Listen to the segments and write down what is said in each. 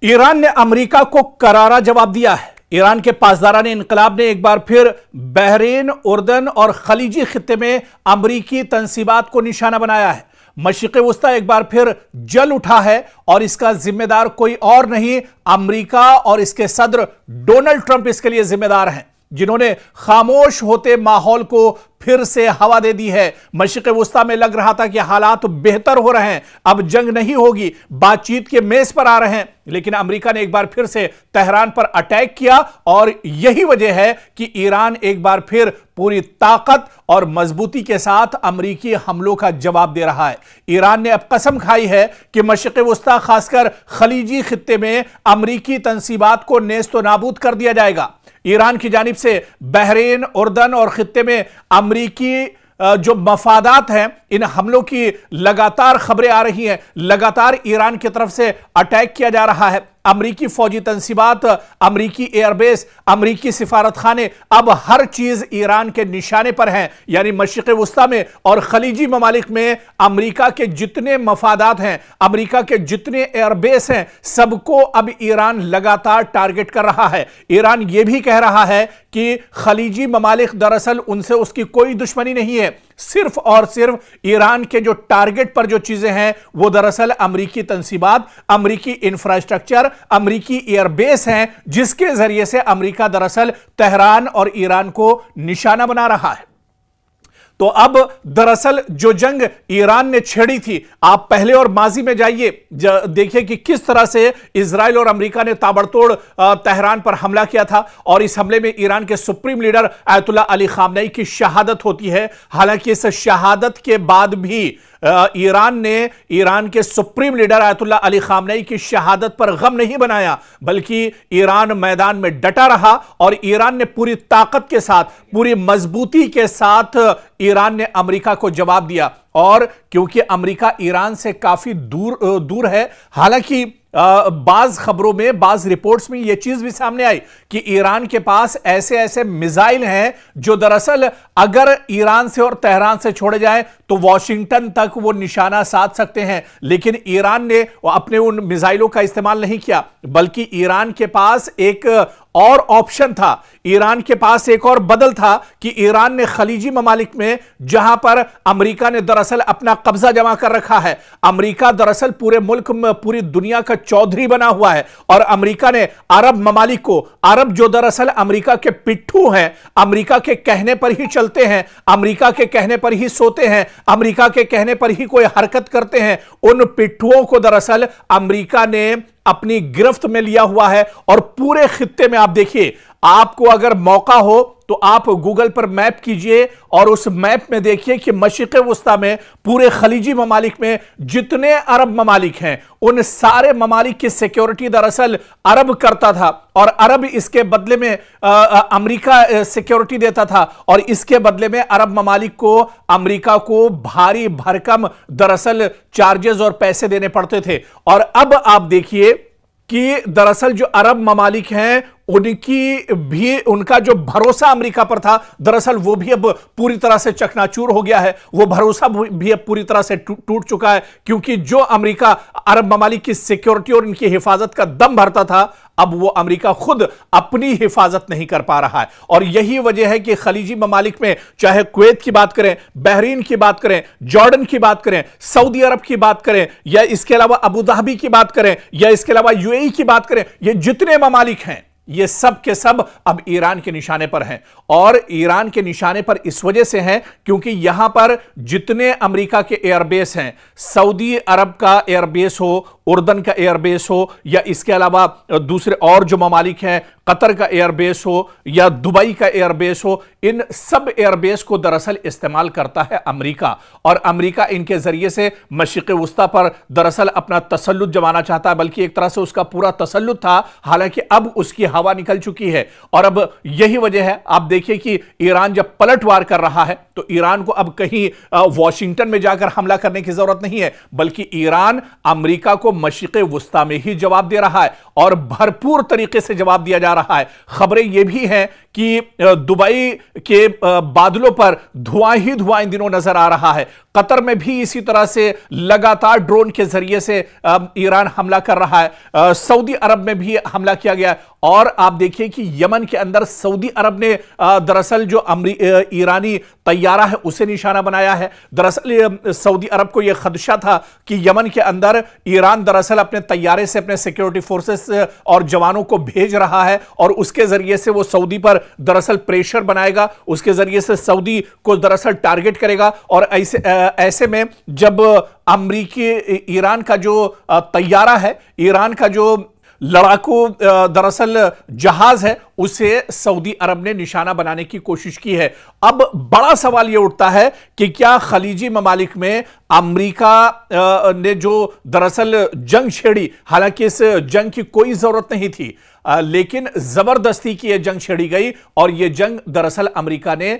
Iran ने America को करारा जवाब दिया है। ईरान के पासदारान इनकलाब ने एक बार फिर बहरीन, उर्दन और खलीजी खित्ते में अमरीकी तंसीबात को निशाना बनाया है। मशरिक़ वस्ता एक बार फिर जल उठा है और इसका जिम्मेदार कोई और नहीं, अमेरिका और इसके सदर डोनाल्ड ट्रंप इसके लिए जिम्मेदार हैं, जिन्होंने खामोश होते माहौल को फिर से हवा दे दी है। मशरिक़ वस्ता में लग रहा था कि हालात बेहतर हो रहे हैं, अब जंग नहीं होगी, बातचीत के मेज पर आ रहे हैं, लेकिन अमेरिका ने एक बार फिर से तेहरान पर अटैक किया और यही वजह है कि ईरान एक बार फिर पूरी ताकत और मजबूती के साथ अमेरिकी हमलों का जवाब दे रहा है। ईरान ने अब कसम खाई है कि मशरिक़ वस्ता खासकर खलीजी खित्ते में अमेरिकी तंसीबात को नेस्त नाबूद कर दिया जाएगा। ईरान की जानिब से बहरीन, उर्दन और खित्ते में अमेरिकी जो मफादात हैं, इन हमलों की लगातार खबरें आ रही हैं। लगातार ईरान की तरफ से अटैक किया जा रहा है। अमरीकी फौजी तंसीबात, अमरीकी एयरबेस, अमरीकी सिफारत खाने, अब हर चीज ईरान के निशाने पर हैं। यानी मशरिक़ वस्ता में और खलीजी ममालिक में अमरीका के जितने मफादात हैं, अमरीका के जितने एयरबेस हैं, सबको अब ईरान लगातार टारगेट कर रहा है। ईरान यह भी कह रहा है कि खलीजी ममालिक दरअसल उनसे उसकी कोई दुश्मनी नहीं है, सिर्फ और सिर्फ ईरान के जो टारगेट पर जो चीजें हैं वो दरअसल अमरीकी तंसीबात, अमरीकी इंफ्रास्ट्रक्चर, अमरीकी एयरबेस हैं, जिसके जरिए से अमरीका दरअसल तेहरान और ईरान को निशाना बना रहा है। तो अब दरअसल जो जंग ईरान ने छेड़ी थी, आप पहले और माजी में जाइए, देखिए कि किस तरह से इजराइल और अमेरिका ने ताबड़तोड़ तेहरान पर हमला किया था और इस हमले में ईरान के supreme leader Ayatollah Ali Khamenei की शहादत होती है। हालांकि इस शहादत के बाद भी ईरान ने ईरान के supreme leader Ayatollah Ali Khamenei की शहादत पर गम नहीं बनाया, बल्कि ईरान मैदान में डटा रहा और ईरान ने पूरी ताकत के साथ, पूरी मजबूती के साथ ईरान ने अमेरिका को जवाब दिया। और क्योंकि अमेरिका ईरान से काफी दूर है, हालांकि बाज खबरों में, बाज रिपोर्ट्स में यह चीज भी सामने आई कि ईरान के पास ऐसे ऐसे मिसाइल हैं जो दरअसल अगर ईरान से और तेहरान से छोड़े जाएं तो वॉशिंगटन तक वो निशाना साध सकते हैं। लेकिन ईरान ने अपने उन मिसाइलों का इस्तेमाल नहीं किया, बल्कि ईरान के पास एक और ऑप्शन था, ईरान के पास एक और बदल था कि ईरान ने खलीजी ममालिक में, जहां पर अमेरिका ने दरअसल अपना कब्जा जमा कर रखा है, अमेरिका दरअसल पूरे मुल्क में, पूरी दुनिया का चौधरी बना हुआ है, और अमेरिका ने अरब ममालिक को, अरब जो दरअसल अमेरिका के पिट्ठू हैं, अमेरिका के कहने पर ही चलते हैं, अमेरिका के कहने पर ही सोते हैं, अमेरिका के कहने पर ही कोई हरकत करते हैं, उन पिट्ठुओं को दरअसल अमेरिका ने अपनी गिरफ्त में लिया हुआ है। और पूरे खित्ते में आप देखिए, आपको अगर मौका हो तो आप गूगल पर मैप कीजिए और उस मैप में देखिए कि मशरिक़ वस्ता में, पूरे खलीजी ममालिक में जितने अरब ममालिक हैं, उन सारे ममालिक की सिक्योरिटी दरअसल अरब करता था और अरब इसके बदले में अमेरिका सिक्योरिटी देता था, और इसके बदले में अरब ममालिक को अमेरिका को भारी भरकम दरअसल चार्जेस और पैसे देने पड़ते थे। और अब आप देखिए कि दरअसल जो अरब ममालिक हैं, उनकी भी, उनका जो भरोसा अमेरिका पर था, दरअसल वो भी अब पूरी तरह से चकनाचूर हो गया है। वो भरोसा भी अब पूरी तरह से टूट चुका है, क्योंकि जो अमेरिका अरब ममालिक की सिक्योरिटी और इनकी हिफाजत का दम भरता था, अब वो अमेरिका खुद अपनी हिफाजत नहीं कर पा रहा है। और यही वजह है कि खलीजी ममालिक में, चाहे कुवैत की बात करें, बहरीन की बात करें, जॉर्डन की बात करें, सऊदी अरब की बात करें, या इसके अलावा अबू धाबी की बात करें, या इसके अलावा यूएई की बात करें, ये जितने ममालिक हैं, ये सब के सब अब ईरान के निशाने पर हैं। और ईरान के निशाने पर इस वजह से हैं क्योंकि यहां पर जितने अमेरिका के एयरबेस हैं, सऊदी अरब का एयरबेस हो, उर्दन का एयरबेस हो, या इसके अलावा दूसरे और जो ममालिक हैं, कतर का एयरबेस हो या दुबई का एयरबेस हो, इन सब एयरबेस को दरअसल इस्तेमाल करता है अमेरिका। और अमेरिका इनके जरिए से मशरिक़ वस्ता पर दरअसल अपना तसल्लुत जमाना चाहता है, बल्कि एक तरह से उसका पूरा तसल्लुत था। हालांकि अब उसकी हवा निकल चुकी है और अब यही वजह है, आप देखिए कि ईरान जब पलटवार कर रहा है तो ईरान को अब कहीं वॉशिंगटन में जाकर हमला करने की जरूरत नहीं है, बल्कि ईरान अमेरिका को मशरिक़ वस्ता में ही जवाब दे रहा है। और भरपूर तरीके से जवाब दिया जा रहा है। खबरें यह भी हैं कि दुबई के बादलों पर धुआं ही धुआं इन दिनों नजर आ रहा है। कतर में भी इसी तरह से लगातार ड्रोन के जरिए से ईरान हमला कर रहा है। सऊदी अरब में भी हमला किया गया। और आप देखिए कि यमन के अंदर सऊदी अरब ने दरअसल जो ईरानी तैयारा है उसे निशाना बनाया है। दरअसल सऊदी अरब को यह खदशा था कि यमन के अंदर ईरान दरअसल अपने तैयारे से अपने सिक्योरिटी फोर्सेस और जवानों को भेज रहा है और उसके जरिए से वो सऊदी पर दरअसल प्रेशर बनाएगा, उसके जरिए से सऊदी को दरअसल टारगेट करेगा। और ऐसे में जब अमेरिकी ईरान का जो तैयारा है, ईरान का जो लड़ाकू दरअसल जहाज है, उसे सऊदी अरब ने निशाना बनाने की कोशिश की है। अब बड़ा सवाल यह उठता है कि क्या खलीजी ममालिक में अमेरिका ने जो दरअसल जंग छेड़ी, हालांकि इस जंग की कोई जरूरत नहीं थी, लेकिन जबरदस्ती की यह जंग छेड़ी गई और यह जंग दरअसल अमेरिका ने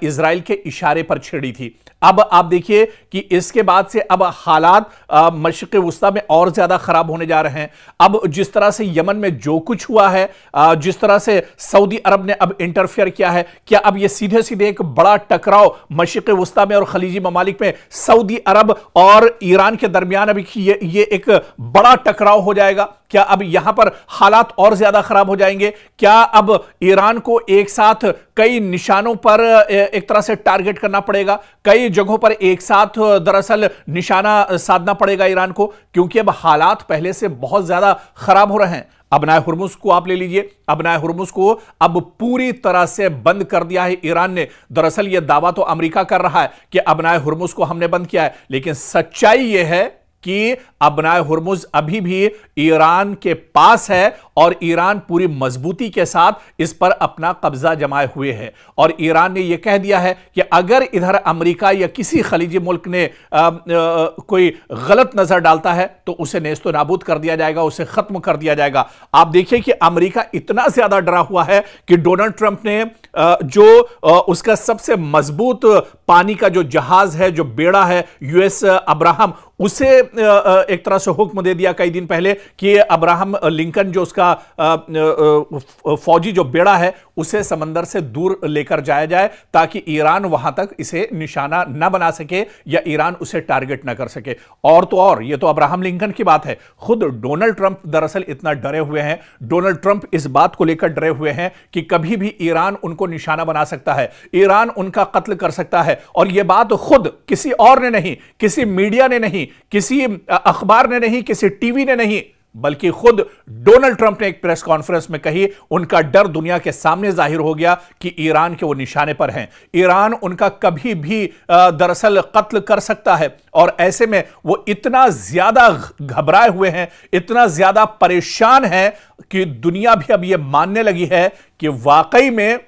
इजराइल के इशारे पर छेड़ी थी। अब आप देखिए कि इसके बाद से अब हालात मशरिक़ वुस्ता में और ज्यादा खराब होने जा रहे हैं। अब जिस तरह से यमन में जो कुछ हुआ है, जिस तरह से सऊदी अरब ने अब इंटरफियर किया है, क्या अब यह सीधे सीधे एक बड़ा टकराव मशरिक़ वुस्ता में और खलीजी ममालिक में सऊदी अरब और ईरान के दरमियान अभी ये एक बड़ा टकराव हो जाएगा? क्या अब यहां पर हालात और ज्यादा खराब हो जाएंगे? क्या अब ईरान को एक साथ कई निशानों पर एक तरह से टारगेट करना पड़ेगा, कई जगहों पर एक साथ दरअसल निशाना साधना पड़ेगा ईरान को? क्योंकि अब हालात पहले से बहुत ज्यादा खराब हो रहे हैं। अबनाए हुर्मुज को आप ले लीजिए, अबनाए हुर्मुज को अब पूरी तरह से बंद कर दिया है ईरान ने। दरअसल यह दावा तो अमेरिका कर रहा है कि अबनाए हुर्मुज को हमने बंद किया है, लेकिन सच्चाई यह है कि अबनाए हुर्मुज अभी भी ईरान के पास है और ईरान पूरी मजबूती के साथ इस पर अपना कब्जा जमाए हुए है। और ईरान ने यह कह दिया है कि अगर इधर अमेरिका या किसी खलीजी मुल्क ने कोई गलत नजर डालता है तो उसे नेस्तो नाबूद कर दिया जाएगा, उसे खत्म कर दिया जाएगा। आप देखिए कि अमेरिका इतना ज्यादा डरा हुआ है कि डोनाल्ड ट्रंप ने जो उसका सबसे मजबूत पानी का जो जहाज है, जो बेड़ा है यूएस अब्राहम, उसे एक तरह से हुक्म दे दिया कई दिन पहले कि अब्राहम लिंकन जो उसका फौजी जो बेड़ा है उसे समंदर से दूर लेकर जाया जाए ताकि ईरान वहां तक इसे निशाना न बना सके या ईरान उसे टारगेट न कर सके। और तो और ये तो अब्राहम लिंकन की बात है, खुद डोनाल्ड ट्रंप दरअसल इतना डरे हुए हैं, डोनाल्ड ट्रंप इस बात को लेकर डरे हुए हैं कि कभी भी ईरान उनको निशाना बना सकता है, ईरान उनका कत्ल कर सकता है। और यह बात खुद किसी और ने नहीं, किसी मीडिया ने नहीं, किसी अखबार ने नहीं, किसी टीवी ने नहीं, बल्कि खुद डोनाल्ड ट्रंप ने एक प्रेस कॉन्फ्रेंस में कही। उनका डर दुनिया के सामने जाहिर हो गया कि ईरान के वो निशाने पर हैं, ईरान उनका कभी भी दरअसल कत्ल कर सकता है। और ऐसे में वो इतना ज्यादा घबराए हुए हैं, इतना ज्यादा परेशान है कि दुनिया भी अब ये मानने लगी है कि वाकई में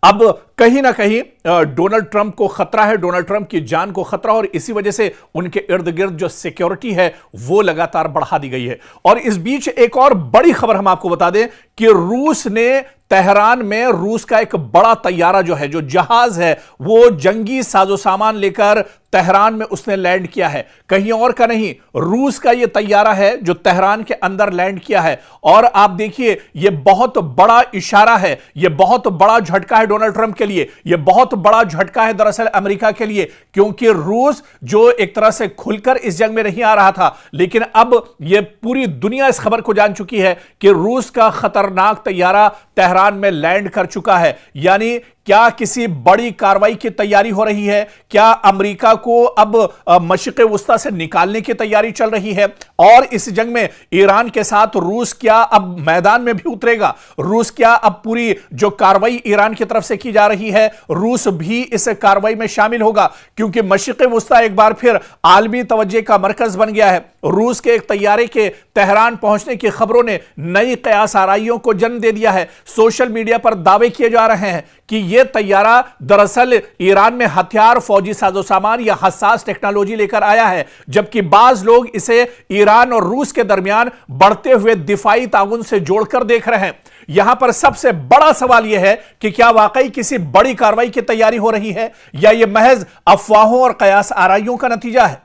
अब कहीं ना कहीं डोनाल्ड ट्रंप को खतरा है, डोनाल्ड ट्रंप की जान को खतरा, और इसी वजह से उनके इर्द गिर्द जो सिक्योरिटी है वो लगातार बढ़ा दी गई है। और इस बीच एक और बड़ी खबर हम आपको बता दें कि रूस ने तेहरान में रूस का एक बड़ा तैयारा जो है, जो जहाज है, वो जंगी साजो सामान लेकर तेहरान में उसने लैंड किया है। कहीं और का नहीं, रूस का यह तैयारा है जो तेहरान के अंदर लैंड किया है। और आप देखिए यह बहुत बड़ा इशारा है, यह बहुत बड़ा झटका है डोनाल्ड ट्रंप के लिए, यह बहुत बड़ा झटका है दरअसल अमेरिका के लिए, क्योंकि रूस जो एक तरह से खुलकर इस जंग में नहीं आ रहा था, लेकिन अब यह पूरी दुनिया इस खबर को जान चुकी है कि रूस का खतरनाक तैयारा तेहरान में लैंड कर चुका है। यानी क्या किसी बड़ी कार्रवाई की तैयारी हो रही है? क्या अमेरिका को अब मशरिक़ वुस्ता से निकालने की तैयारी चल रही है? और इस जंग में ईरान के साथ रूस क्या अब मैदान में भी उतरेगा? रूस क्या अब पूरी जो कार्रवाई ईरान की तरफ से की जा रही है, रूस भी इस कार्रवाई में शामिल होगा? क्योंकि मशरिक़ वुस्ता एक बार फिर आलमी तवज्जो का मरकज बन गया है। रूस के एक तैयारे के तेहरान पहुंचने की खबरों ने नई कयास आराइयों को जन्म दे दिया है। सोशल मीडिया पर दावे किए जा रहे हैं कि यह तैयारा दरअसल ईरान में हथियार, फौजी साजो सामान या हसास टेक्नोलॉजी लेकर आया है, जबकि बाज लोग इसे ईरान और रूस के दरमियान बढ़ते हुए दिफाई ताउन से जोड़कर देख रहे हैं। यहां पर सबसे बड़ा सवाल यह है कि क्या वाकई किसी बड़ी कार्रवाई की तैयारी हो रही है या यह महज अफवाहों और कयास आराइयों का नतीजा है?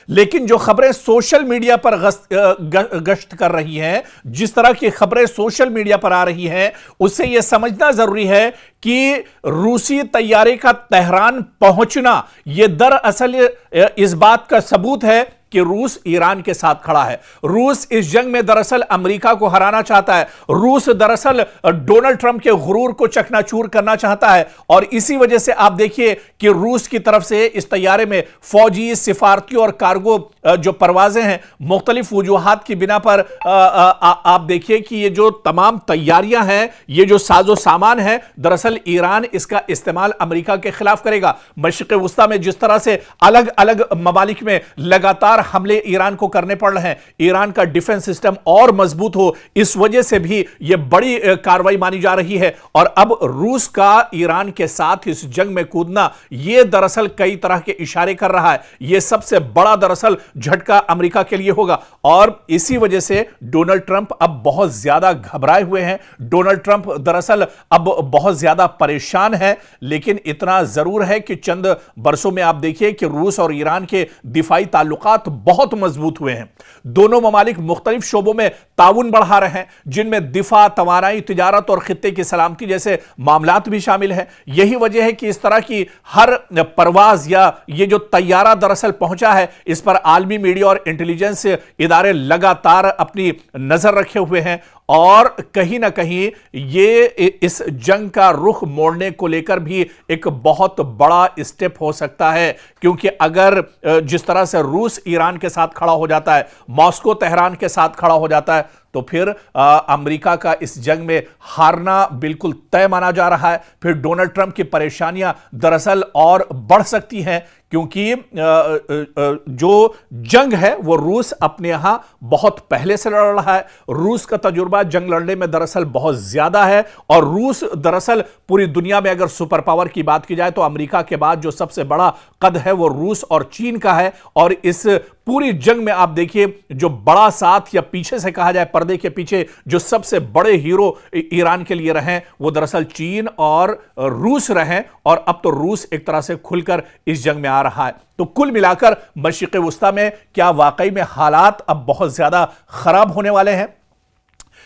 लेकिन जो खबरें सोशल मीडिया पर गश्त कर रही हैं, जिस तरह की खबरें सोशल मीडिया पर आ रही हैं, उससे यह समझना जरूरी है कि रूसी तैयारे का तेहरान पहुंचना यह दरअसल इस बात का सबूत है कि रूस ईरान के साथ खड़ा है। रूस इस जंग में दरअसल अमेरिका को हराना चाहता है। रूस दरअसल डोनाल्ड ट्रंप के गुरूर को चकनाचूर करना चाहता है और इसी वजह से आप देखिए कि रूस की तरफ से इस तैयारे में फौजी, सिफारती और कार्गो जो परवाजें हैं, मुख्तलिफ वजूहात की बिना पर आप देखिए कि ये जो तमाम तैयारियां हैं, ये जो साजो सामान है, दरअसल ईरान इसका इस्तेमाल अमेरिका के खिलाफ करेगा। मशरिक़ वुस्ता में जिस तरह से अलग अलग ममालिक में लगातार हमले ईरान को करने पड़ रहे हैं, ईरान का डिफेंस सिस्टम और मजबूत हो, इस वजह से भी यह बड़ी कार्रवाई मानी जा रही है। और अब रूस का ईरान के साथ इस जंग में कूदना, यह दरअसल कई तरह के इशारे कर रहा है। यह सबसे बड़ा दरअसल झटका अमेरिका के लिए होगा और इसी वजह से डोनाल्ड ट्रंप अब बहुत ज्यादा घबराए हुए हैं। डोनाल्ड ट्रंप दरअसल अब बहुत ज्यादा परेशान है, लेकिन इतना जरूर है कि चंद बरसों में आप देखिए कि रूस और ईरान के दिफाई ताल्लुकात बहुत मजबूत हुए हैं। दोनों ममालिक मुख्तलिफ शोबों में ताउन बढ़ा रहे हैं, जिनमें दिफा, तवानाई, तिजारत और खित्ते की सलामती जैसे मामलात भी शामिल हैं। यही वजह है कि इस तरह की हर परवाज या ये जो तैयारा दरअसल पहुंचा है, इस पर आलमी मीडिया और इंटेलिजेंस इदारे लगातार अपनी नजर रखे हुए हैं और कहीं ना कहीं ये इस जंग का रुख मोड़ने को लेकर भी एक बहुत बड़ा स्टेप हो सकता है, क्योंकि अगर जिस तरह से रूस ईरान के साथ खड़ा हो जाता है, मॉस्को तेहरान के साथ खड़ा हो जाता है, तो फिर अमेरिका का इस जंग में हारना बिल्कुल तय माना जा रहा है। फिर डोनाल्ड ट्रंप की परेशानियां दरअसल और बढ़ सकती हैं, क्योंकि जो जंग है वो रूस अपने यहां बहुत पहले से लड़ रहा है। रूस का तजुर्बा जंग लड़ने में दरअसल बहुत ज्यादा है और रूस दरअसल पूरी दुनिया में अगर सुपर पावर की बात की जाए तो अमेरिका के बाद जो सबसे बड़ा कद है वो रूस और चीन का है। और इस पूरी जंग में आप देखिए जो बड़ा साथ या पीछे से कहा जाए पर्दे के पीछे जो सबसे बड़े हीरो ईरान के लिए रहे वो दरअसल चीन और रूस रहे, और अब तो रूस एक तरह से खुलकर इस जंग में आ रहा है। तो कुल मिलाकर मशरिक़ वुस्ता में क्या वाकई में हालात अब बहुत ज्यादा खराब होने वाले हैं,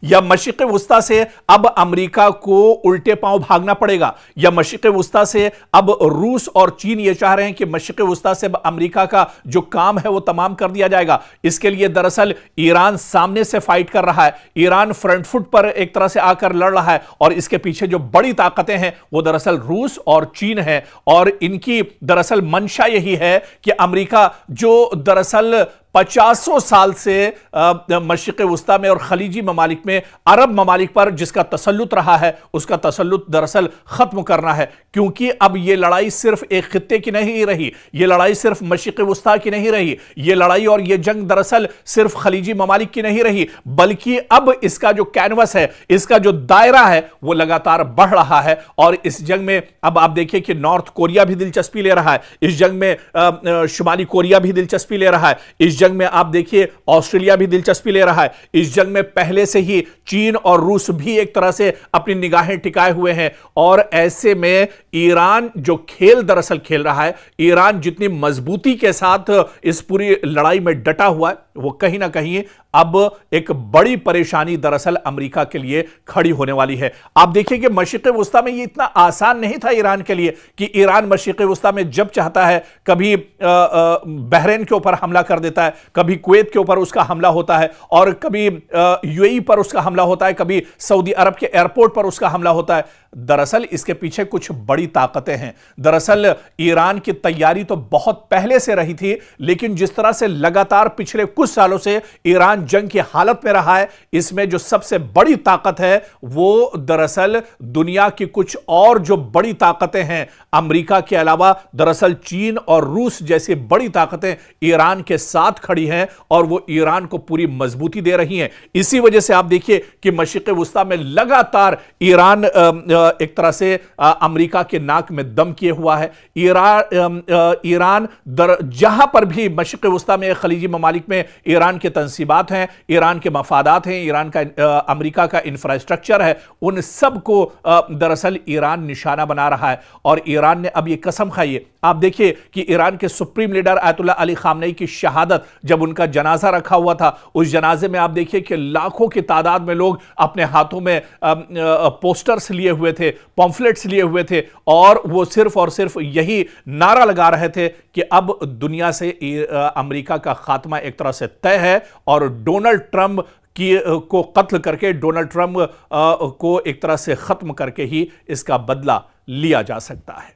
या मशरिक़ वुस्ता से अब अमेरिका को उल्टे पांव भागना पड़ेगा, या मशरिक़ वुस्ता से अब रूस और चीन ये चाह रहे हैं कि मशरिक़ वुस्ता से अमेरिका का जो काम है वो तमाम कर दिया जाएगा। इसके लिए दरअसल ईरान सामने से फाइट कर रहा है, ईरान फ्रंट फुट पर एक तरह से आकर लड़ रहा है और इसके पीछे जो बड़ी ताकतें हैं वो दरअसल रूस और चीन है। और इनकी दरअसल मंशा यही है कि अमेरिका जो दरअसल 50 साल से मशरिक़ वुस्ता में और खलीजी ममालिक में अरब ममालिक पर जिसका तसल्लुत रहा है, उसका तसल्लुत दरअसल खत्म करना है। क्योंकि अब यह लड़ाई सिर्फ एक खित्ते की नहीं रही, यह लड़ाई सिर्फ मशरिक़ वुस्ता की नहीं रही, यह लड़ाई और यह जंग दरअसल सिर्फ खलीजी ममालिक की नहीं रही, बल्कि अब इसका जो कैनवस है, इसका जो दायरा है वो लगातार बढ़ रहा है। और इस जंग में अब आप देखिए कि नॉर्थ कोरिया भी दिलचस्पी ले रहा है, इस जंग में शुमाली कोरिया भी दिलचस्पी ले रहा है, इस जंग में आप देखिए ऑस्ट्रेलिया भी दिलचस्पी ले रहा है, इस जंग में पहले से ही चीन और रूस भी एक तरह से अपनी निगाहें टिकाए हुए हैं। और ऐसे में ईरान जो खेल दरअसल खेल रहा है, ईरान जितनी मजबूती के साथ इस पूरी लड़ाई में डटा हुआ है, वो कहीं ना कहीं अब एक बड़ी परेशानी दरअसल अमेरिका के लिए खड़ी होने वाली है। आप देखिए कि मशरिक़ वुस्ता में ये इतना आसान नहीं था ईरान के लिए कि ईरान मशरिक़ वुस्ता में जब चाहता है कभी बहरीन के ऊपर हमला कर देता है, कभी कुवैत के ऊपर उसका हमला होता है, और कभी यूएई पर उसका हमला होता है, कभी सऊदी अरब के एयरपोर्ट पर उसका हमला होता है। दरअसल इसके पीछे कुछ बड़ी ताकतें हैं। दरअसल ईरान की तैयारी तो बहुत पहले से रही थी, लेकिन जिस तरह से लगातार पिछले कुछ सालों से ईरान जंग की हालत में रहा है, इसमें जो सबसे बड़ी ताकत है वो दरअसल दुनिया की कुछ और जो बड़ी ताकतें हैं अमेरिका के अलावा, दरअसल चीन और रूस जैसी बड़ी ताकतें ईरान के साथ खड़ी हैं और वो ईरान को पूरी मजबूती दे रही हैं। इसी वजह से आप देखिए कि मशरिक़ वुस्ता में लगातार ईरान एक तरह से अमेरिका के नाक में दम किए हुआ है। ईरान जहां पर भी मशरिक़ वुस्ता में खलीजी ममालिक में ईरान के तंसीबात हैं, हैं, ईरान के मफादात हैं, ईरान का अमेरिका का इंफ्रास्ट्रक्चर है, उन सब को दरअसल ईरान निशाना बना रहा है। और ईरान ने अब ये कसम खाई है, आप देखिए कि ईरान के supreme leader ayatollah Ali Khamenei की शहादत, जब उनका जनाजा रखा हुआ था, उस जनाजे में आप देखिए कि लाखों की तादाद में लोग अपने हाथों में पोस्टर्स लिए हुए थे, पॉम्फलेट्स लिए हुए थे, और वो सिर्फ और सिर्फ यही नारा लगा रहे थे कि अब दुनिया से अमेरिका का खात्मा एक तरह से तय है और डोनाल्ड ट्रंप को कत्ल करके, डोनाल्ड ट्रंप को एक तरह से खत्म करके ही इसका बदला लिया जा सकता है।